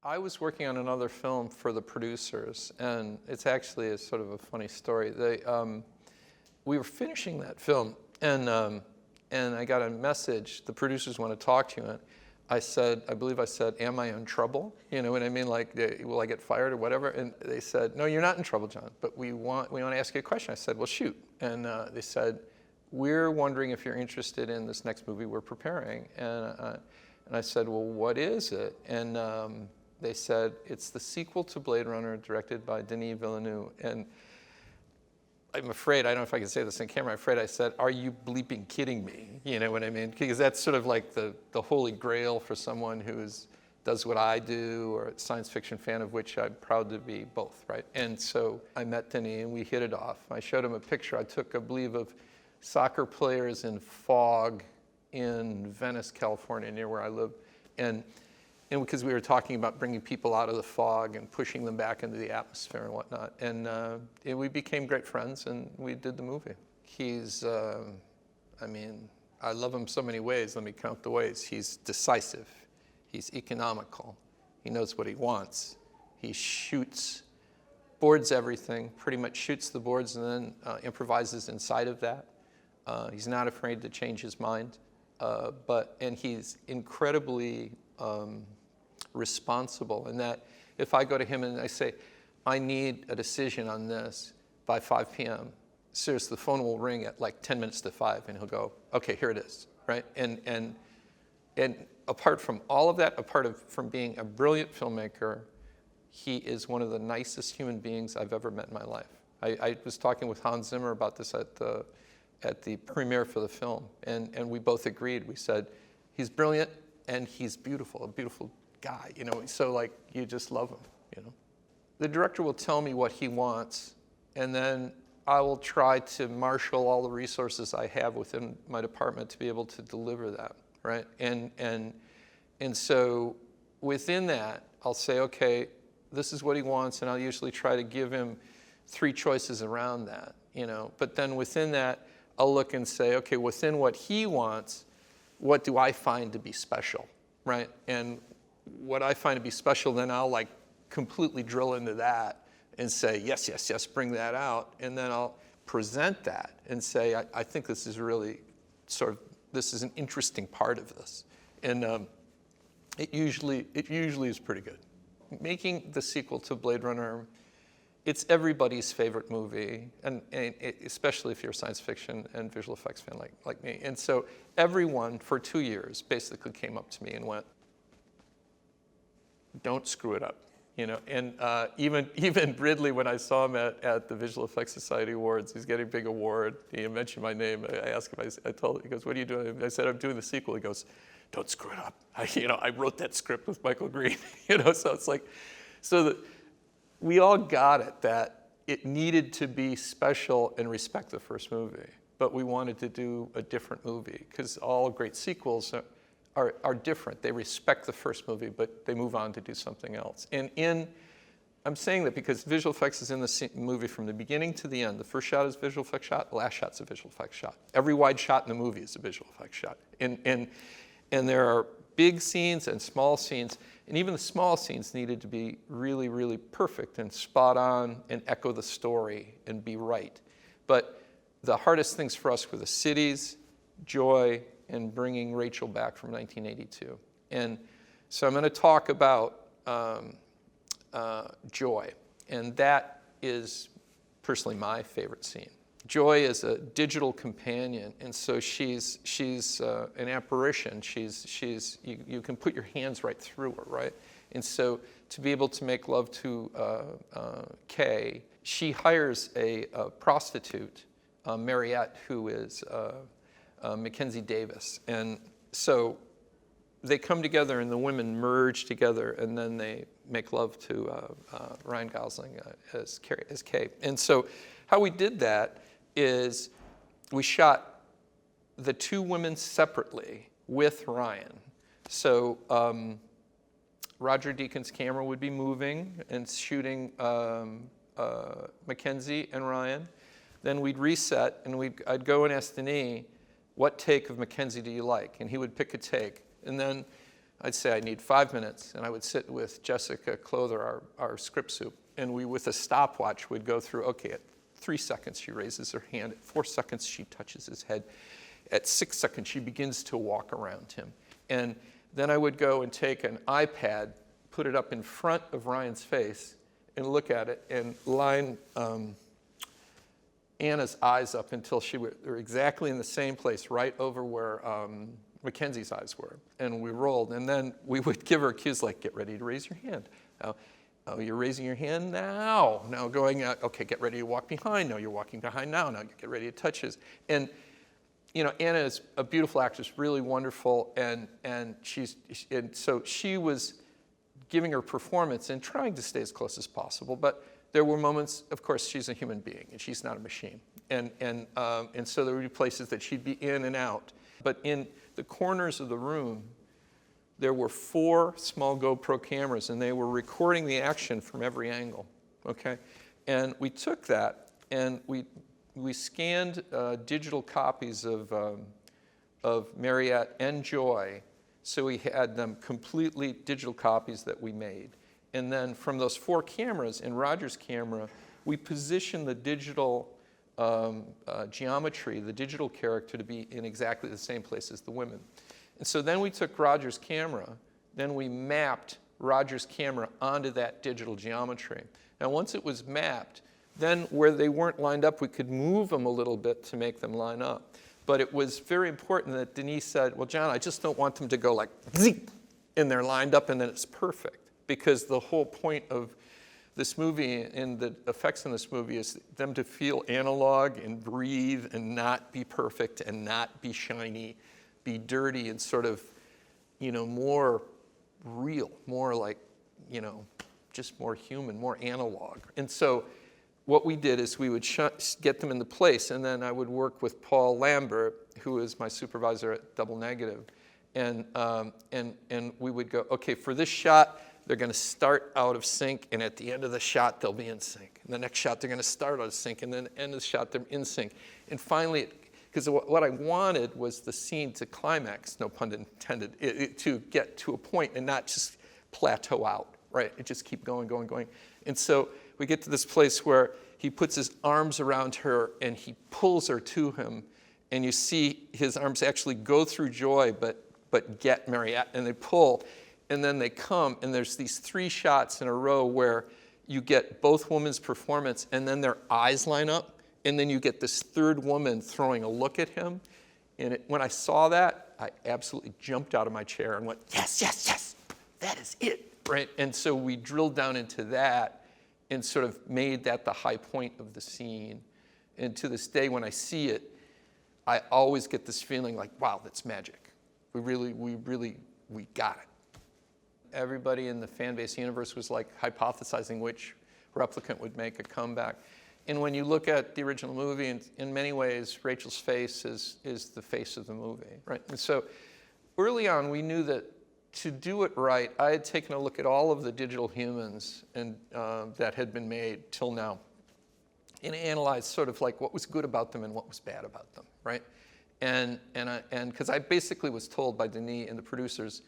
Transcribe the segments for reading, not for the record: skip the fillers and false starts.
I was working on another film for the producers, and it's actually a sort of a funny story. We were finishing that film, and I got a message. The producers want to talk to you. And I believe I said, "Am I in trouble?" You know what I mean? Like, will I get fired or whatever? And they said, "No, you're not in trouble, John. But we want to ask you a question." I said, "Well, shoot." And they said, "We're wondering if you're interested in this next movie we're preparing." And I said, "Well, what is it?" And they said, "It's the sequel to Blade Runner, directed by Denis Villeneuve." And I'm afraid, I don't know if I can say this on camera, I'm afraid I said, "Are you bleeping kidding me?" You know what I mean? Because that's sort of like the holy grail for someone who does what I do, or a science fiction fan, of which I'm proud to be both, right? And so I met Denis and we hit it off. I showed him a picture I took, I believe, of soccer players in fog in Venice, California, near where I live. And because we were talking about bringing people out of the fog and pushing them back into the atmosphere and whatnot. And we became great friends, and we did the movie. He's, I mean, I love him so many ways. Let me count the ways. He's decisive. He's economical. He knows what he wants. He shoots, boards everything, pretty much shoots the boards and then improvises inside of that. He's not afraid to change his mind. And he's incredibly responsible in that if I go to him and I say, "I need a decision on this by 5 p.m., seriously, the phone will ring at like 10 minutes to 5, and he'll go, "Okay, here it is," right? And apart from all of that, from being a brilliant filmmaker, he is one of the nicest human beings I've ever met in my life. I was talking with Hans Zimmer about this at the premiere for the film, and we both agreed. We said, he's brilliant and he's beautiful, a beautiful guy, you know, so like you just love him, you know. The director will tell me what he wants, and then I will try to marshal all the resources I have within my department to be able to deliver that, right? And so within that, I'll say, okay, this is what he wants, and I'll usually try to give him 3 choices around that, you know. But then within that, I'll look and say, okay, within what he wants, what do I find to be special, right? And what I find to be special, then I'll like completely drill into that and say, yes, yes, yes, bring that out. And then I'll present that and say, I think this is really this is an interesting part of this. And it usually is pretty good. Making the sequel to Blade Runner, it's everybody's favorite movie, and especially if you're a science fiction and visual effects fan like me. And so everyone for 2 years basically came up to me and went, "Don't screw it up," you know. And even Ridley, when I saw him at the Visual Effects Society Awards, he's getting a big award. He mentioned my name. I asked him. I told him. He goes, "What are you doing?" I said, "I'm doing the sequel." He goes, "Don't screw it up." I wrote that script with Michael Green. You know, so it's like, we all got it that it needed to be special and respect the first movie, but we wanted to do a different movie because all great sequels are different. They respect the first movie, but they move on to do something else. And I'm saying that because visual effects is in the movie from the beginning to the end. The first shot is a visual effects shot. The last shot's a visual effects shot. Every wide shot in the movie is a visual effects shot. And there are big scenes and small scenes, and even the small scenes needed to be really, really perfect and spot on and echo the story and be right. But the hardest things for us were the cities, joy, and bringing Rachel back from 1982. And so I'm going to talk about joy, and that is personally my favorite scene. Joy is a digital companion, and so she's an apparition. You can put your hands right through her, right? And so to be able to make love to Kay, she hires a prostitute, Mariette, who is Mackenzie Davis. And so they come together, and the women merge together, and then they make love to Ryan Gosling as Kay. And so how we did that is we shot the 2 women separately with Ryan. So Roger Deakins' camera would be moving and shooting Mackenzie and Ryan. Then we'd reset, and I'd go and ask Denis, "What take of Mackenzie do you like?" And he would pick a take. And then I'd say I need 5 minutes, and I would sit with Jessica Clother, our script soup, and we, with a stopwatch, would go through, okay, at 3 seconds she raises her hand, at 4 seconds she touches his head, at 6 seconds she begins to walk around him. And then I would go and take an iPad, put it up in front of Ryan's face, and look at it, and line Anna's eyes up until they were exactly in the same place, right over where Mackenzie's eyes were. And we rolled, and then we would give her cues like, get ready to raise your hand. Now, oh, you're raising your hand now. Now going out, okay, get ready to walk behind. No, you're walking behind now. Now get ready to touch his. And, you know, Anna is a beautiful actress, really wonderful, and so she was giving her performance and trying to stay as close as possible, but there were moments, of course, she's a human being, and she's not a machine. And so there would be places that she'd be in and out. But in the corners of the room, there were 4 small GoPro cameras, and they were recording the action from every angle, okay? And we took that, and we scanned digital copies of Mariette and Joy, so we had them completely digital copies that we made. And then from those 4 cameras, in Roger's camera, we positioned the digital geometry, the digital character, to be in exactly the same place as the women. And so then we took Roger's camera, then we mapped Roger's camera onto that digital geometry. Now once it was mapped, then where they weren't lined up, we could move them a little bit to make them line up. But it was very important that Denise said, well, John, I just don't want them to go like, zing, and they're lined up and then it's perfect. Because the whole point of this movie and the effects in this movie is them to feel analog and breathe and not be perfect and not be shiny, be dirty and sort of, you know, more real, more like, you know, just more human, more analog. And so what we did is we would get them into place, and then I would work with Paul Lambert, who is my supervisor at Double Negative, and we would go, okay, for this shot, they're going to start out of sync, and at the end of the shot, they'll be in sync. And the next shot, they're going to start out of sync, and then at the end of the shot, they're in sync. And finally, because what I wanted was the scene to climax, no pun intended, to get to a point and not just plateau out, right? It just keep going, going, going. And so we get to this place where he puts his arms around her, and he pulls her to him, and you see his arms actually go through Joy, but get Mariette, and they pull. And then they come, and there's these 3 shots in a row where you get both women's performance, and then their eyes line up, and then you get this 3rd woman throwing a look at him. And when I saw that, I absolutely jumped out of my chair and went, yes, yes, yes, that is it, right? And so we drilled down into that and sort of made that the high point of the scene. And to this day, when I see it, I always get this feeling like, wow, that's magic. We got it. Everybody in the fan base universe was like hypothesizing which replicant would make a comeback. And when you look at the original movie, in many ways, Rachel's face is the face of the movie, right? And so early on, we knew that to do it right, I had taken a look at all of the digital humans and that had been made till now, and analyzed sort of like what was good about them and what was bad about them, right? And because I basically was told by Denis and the producers,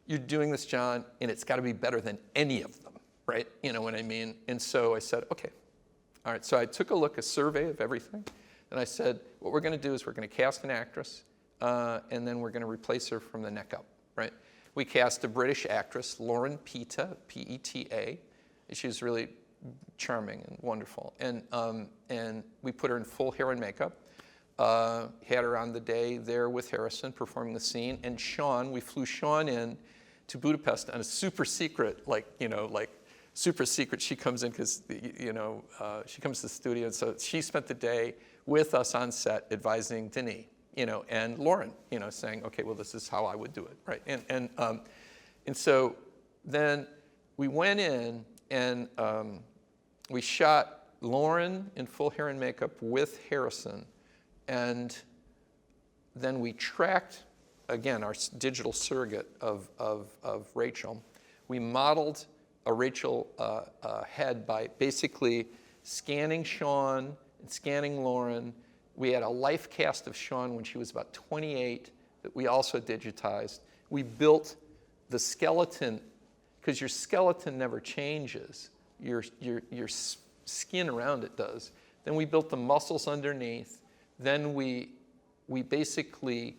you're doing this, John, and it's got to be better than any of them, right? You know what I mean? And so I said, okay, all right. So I took a survey of everything, and I said, what we're going to do is we're going to cast an actress, and then we're going to replace her from the neck up, right? We cast a British actress, Lauren Peta, P-E-T-A. She was really charming and wonderful, and we put her in full hair and makeup. Had her on the day there with Harrison performing the scene, and Sean, we flew Sean in to Budapest on a super secret, super secret. She comes in because, she comes to the studio, and so she spent the day with us on set advising Denis, and Lauren, saying, okay, well, this is how I would do it, right? And so then we went in and we shot Lauren in full hair and makeup with Harrison, and then we tracked, again, our digital surrogate of Rachel. We modeled a Rachel head by basically scanning Sean and scanning Lauren. We had a life cast of Sean when she was about 28 that we also digitized. We built the skeleton, because your skeleton never changes, your skin around it does. Then we built the muscles underneath. Then we basically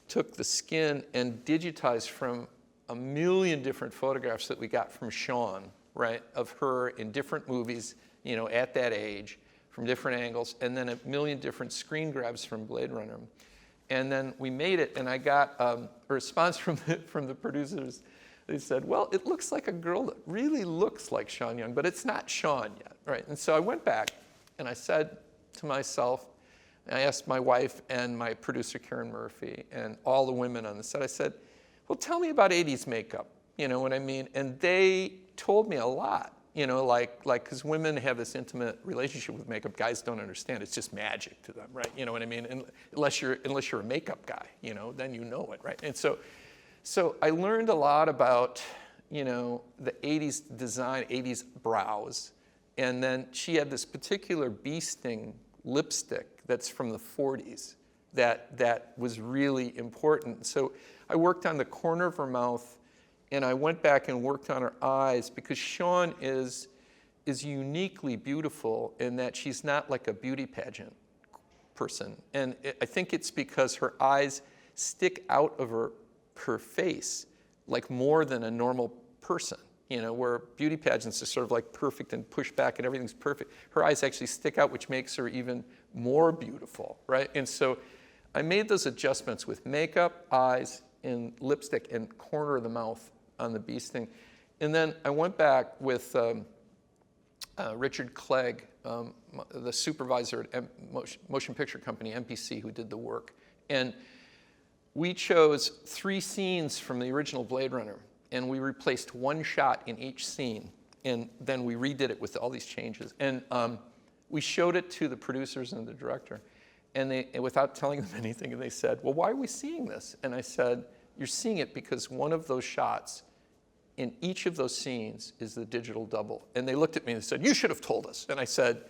took the skin and digitized from a million different photographs that we got from Sean, right, of her in different movies, at that age, from different angles, and then a million different screen grabs from Blade Runner. And then we made it, and I got a response from the producers. They said, well, it looks like a girl that really looks like Sean Young, but it's not Sean yet, right? And so I went back, and I said to myself, and I asked my wife and my producer, Karen Murphy, and all the women on the set, I said, well, tell me about 80s makeup, you know what I mean? And they told me a lot, because women have this intimate relationship with makeup. Guys don't understand. It's just magic to them, right? You know what I mean? And unless you're a makeup guy, then you know it, right? And so I learned a lot about, the 80s design, 80s brows. And then she had this particular bee sting lipstick that's from the 40s that was really important. So I worked on the corner of her mouth, and I went back and worked on her eyes, because Sean is uniquely beautiful in that she's not like a beauty pageant person. And I think it's because her eyes stick out of her face like more than a normal person, where beauty pageants are sort of like perfect and pushed back and everything's perfect. Her eyes actually stick out, which makes her even more beautiful, right? And so I made those adjustments with makeup, eyes, and lipstick, and corner of the mouth on the bee sting. And then I went back with Richard Clegg, the supervisor at Motion Picture Company, MPC, who did the work. And we chose 3 scenes from the original Blade Runner, and we replaced one shot in each scene. And then we redid it with all these changes. And we showed it to the producers and the director, and without telling them anything, and they said, well, why are we seeing this? And I said, you're seeing it because one of those shots in each of those scenes is the digital double. And they looked at me and said, you should have told us. And I said,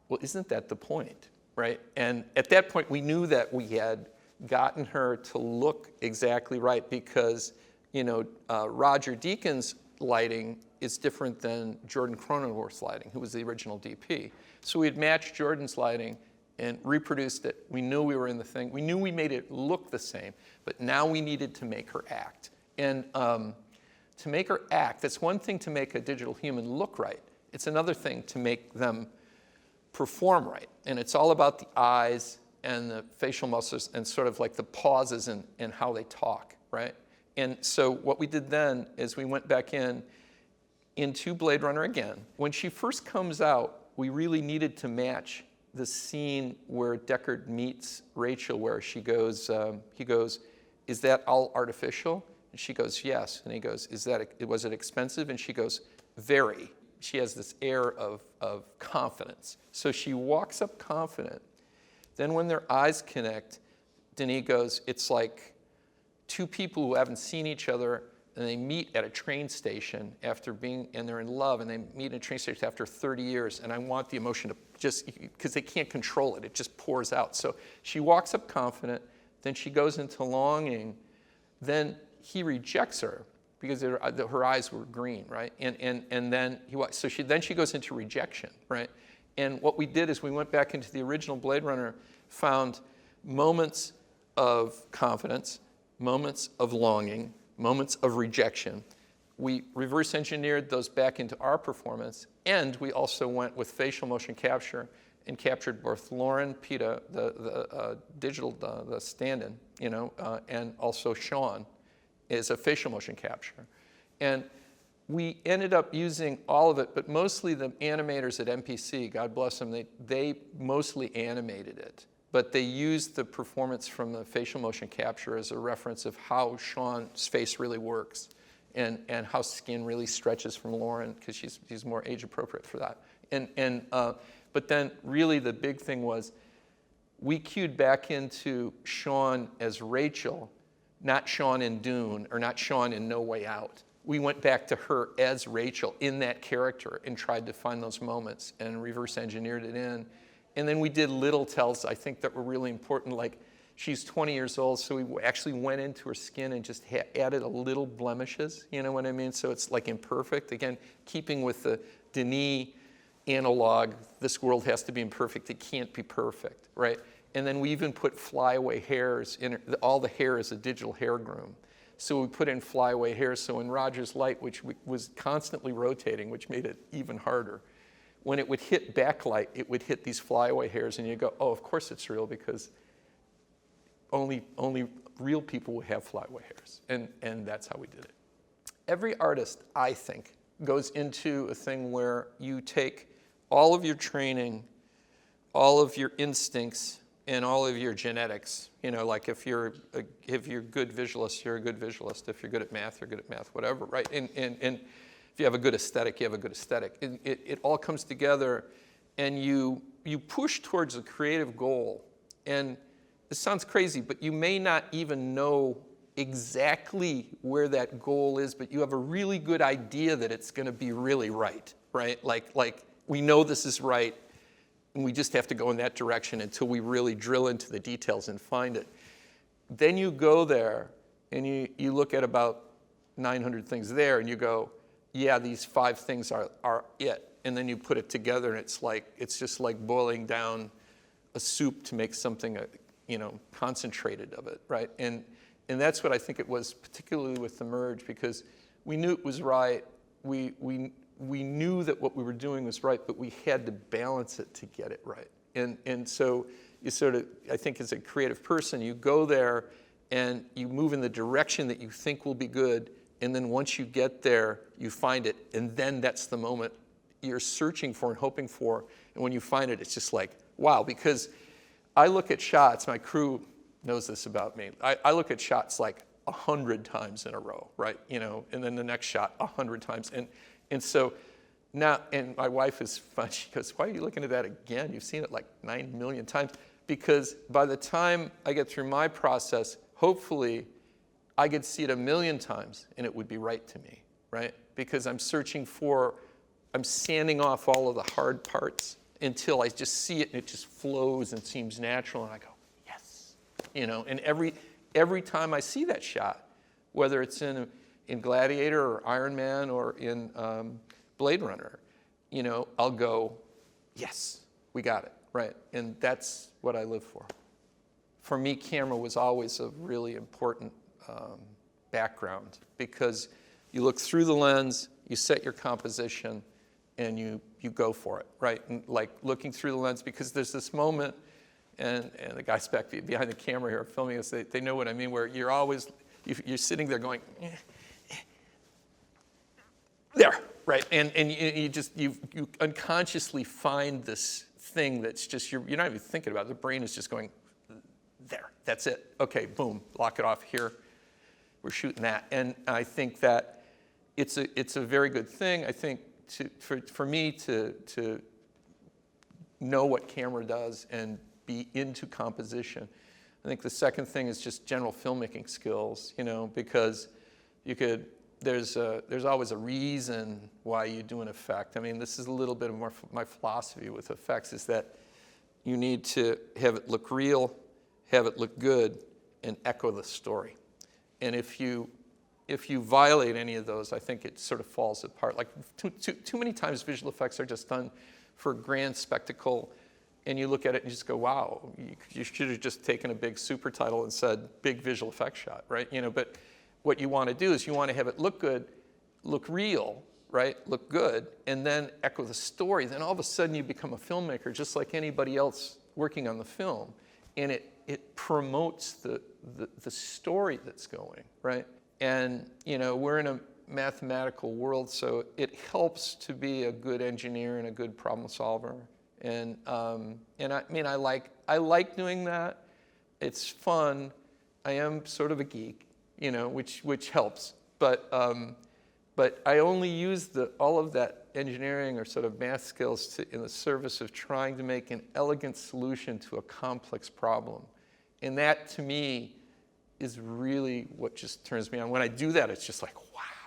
well, isn't that the point, right? And at that point, we knew that we had gotten her to look exactly right, because, Roger Deakins' lighting is different than Jordan Cronenworth's lighting, who was the original DP. So we had matched Jordan's lighting and reproduced it. We knew we were in the thing. We knew we made it look the same, but now we needed to make her act. And to make her act, that's one thing to make a digital human look right. It's another thing to make them perform right. And it's all about the eyes and the facial muscles and sort of like the pauses and how they talk, right? And so what we did then is we went back into Blade Runner again. When she first comes out, we really needed to match the scene where Deckard meets Rachel, where he goes, is that all artificial? And she goes, yes. And he goes, was it expensive? And she goes, very. She has this air of confidence. So she walks up confident. Then when their eyes connect, Denis goes, it's like 2 people who haven't seen each other, and they meet at a train station and they're in love, and they meet at a train station after 30 years, and I want the emotion to just, because they can't control it, it just pours out. So she walks up confident, then she goes into longing, then he rejects her because her eyes were green, right? And then she goes into rejection, right? And what we did is we went back into the original Blade Runner, found moments of confidence, moments of longing, moments of rejection. We reverse engineered those back into our performance, and we also went with facial motion capture and captured both Lauren Pita, the digital, the stand-in, and also Sean is a facial motion capture. And we ended up using all of it, but mostly the animators at MPC, God bless them, they mostly animated it. But they used the performance from the facial motion capture as a reference of how Sean's face really works and how skin really stretches from Lauren, because she's more age appropriate for that. But then really the big thing was we cued back into Sean as Rachel, not Sean in Dune or not Sean in No Way Out. We went back to her as Rachel in that character and tried to find those moments and reverse engineered it in. And then we did little tells, I think, that were really important, like She's 20 years old, so we actually went into her skin and just added a little blemishes, you know what I mean? So it's like imperfect. Again, keeping with the Denis analog, this world has to be imperfect, it can't be perfect, right? And then we even put flyaway hairs in her. All the hair is a digital hair groom. So we put in flyaway hairs, so in Roger's light, which was constantly rotating, which made it even harder, when it would hit backlight, it would hit these flyaway hairs, and you go, oh, of course it's real, because only real people would have flyaway hairs, and that's how we did it. Every artist, I think, goes into a thing where you take all of your training, all of your instincts, and all of your genetics. You know, like if you're a good visualist, you're a good visualist. If you're good at math, you're good at math, whatever, right? And if you have a good aesthetic, you have a good aesthetic. It all comes together, and you push towards a creative goal. And this sounds crazy, but you may not even know exactly where that goal is, but you have a really good idea that it's going to be really right? Like we know this is right, and we just have to go in that direction until we really drill into the details and find it. Then you go there, and you look at about 900 things there, and you go, yeah, these 5 things are it. And then you put it together, and it's just like boiling down a soup to make something, concentrated of it, right? And that's what I think it was, particularly with the merge, because we knew it was right. We knew that what we were doing was right, but we had to balance it to get it right. And so you sort of, I think as a creative person, you go there and you move in the direction that you think will be good, and then once you get there, you find it, and then that's the moment you're searching for and hoping for, and when you find it, it's just like, wow, because I look at shots, my crew knows this about me, I look at shots like 100 times in a row, right? And then the next shot 100 times, and so now, and my wife is fun, she goes, why are you looking at that again? You've seen it like 9 million times. Because by the time I get through my process, hopefully I could see it 1 million times and it would be right to me, right? Because I'm sanding off all of the hard parts until I just see it and it just flows and seems natural, and I go, yes. And every time I see that shot, whether it's in Gladiator or Iron Man or in Blade Runner, I'll go, yes, we got it, right? And that's what I live for. For me, camera was always a really important background, because you look through the lens, you set your composition, and you go for it, right? And like looking through the lens, because there's this moment, and the guys back behind the camera here filming us, they know what I mean, where you're sitting there going, there, right? And you unconsciously find this thing that's just, you're not even thinking about it. The brain is just going, there, that's it. Okay, boom, lock it off here. We're shooting that. And I think that it's a very good thing, I think, for me to know what camera does and be into composition. I think the second thing is just general filmmaking skills, because there's always a reason why you do an effect. I mean, this is a little bit of my philosophy with effects, is that you need to have it look real, have it look good, and echo the story. And if you violate any of those, I think it sort of falls apart. Like too many times visual effects are just done for grand spectacle, and you look at it and you just go, wow, you should have just taken a big super title and said big visual effects shot, right? But what you want to do is you want to have it look good, look real, right? Look good, and then echo the story. Then all of a sudden you become a filmmaker just like anybody else working on the film, and it promotes the story that's going, right? And we're in a mathematical world, so it helps to be a good engineer and a good problem solver. And I mean, I like doing that. It's fun. I am sort of a geek, which helps. But I only use all of that engineering or sort of math skills in the service of trying to make an elegant solution to a complex problem. And that, to me, is really what just turns me on. When I do that, it's just like, wow.